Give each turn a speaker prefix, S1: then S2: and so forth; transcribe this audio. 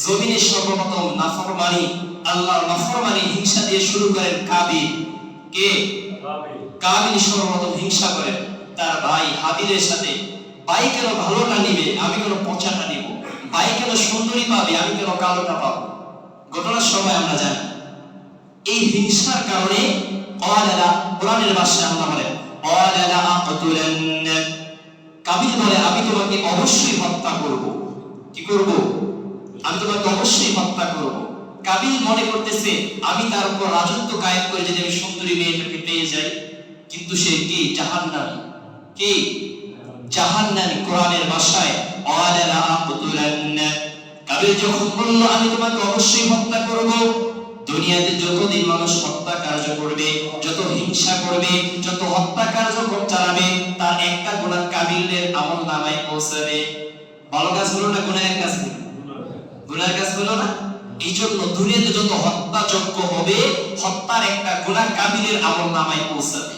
S1: জমিনে সর্বপ্রথম নাফরমানি, আল্লাহর নাফরমানি হিংসা দিয়ে শুরু করেন কাবিল। কে? কাবিল সর্বপ্রথম হিংসা করেন তার ভাই হাবিলের সাথে। ভাই কেন ভালোটা নিবে, আমি কেন পচাটা নিব? ভাই কেন সুন্দরী পাবে, আমি কেন কালোটা পাবো? ঘটনার সময় আমরা জানি এই হিংসার কারণে কোরআনের ভাষায় আল্লাহ বলেন কাবিল বলে আমি তোমাকে অবশ্যই হত্যা করব। কি করব? আমি তোমাকে অবশ্যই হত্যা করব। কাবিল মনে করতেছে আমি তার উপর রাজত্ব কায়েম করে যদি আমি সুন্দরী মেয়েটাকে পেয়ে যাই, কিন্তু সে কি? জাহান্নামী। কি? জাহান্নামী। কোরআনের ভাষায় কাবিল যখন বলল আমি তোমাকে অবশ্যই হত্যা করব, দুনিয়াতে যতদিন মানুষ হত্যা কার্য করবে, যত হিংসা করবে, যত হত্যা কার্যক্রম চালাবে, তার একটা গুনাহ কাবিলের আমল নামায় পৌঁছাবে। ভালো কাজ হলো না গুনাহের কাজ হলো? গুনাহের কাজ হলো না? এই জন্য দুনিয়াতে যত হত্যাযজ্ঞ হবে, হত্যার একটা গুনাহ কাবিলের আমল নামায় পৌঁছাবে।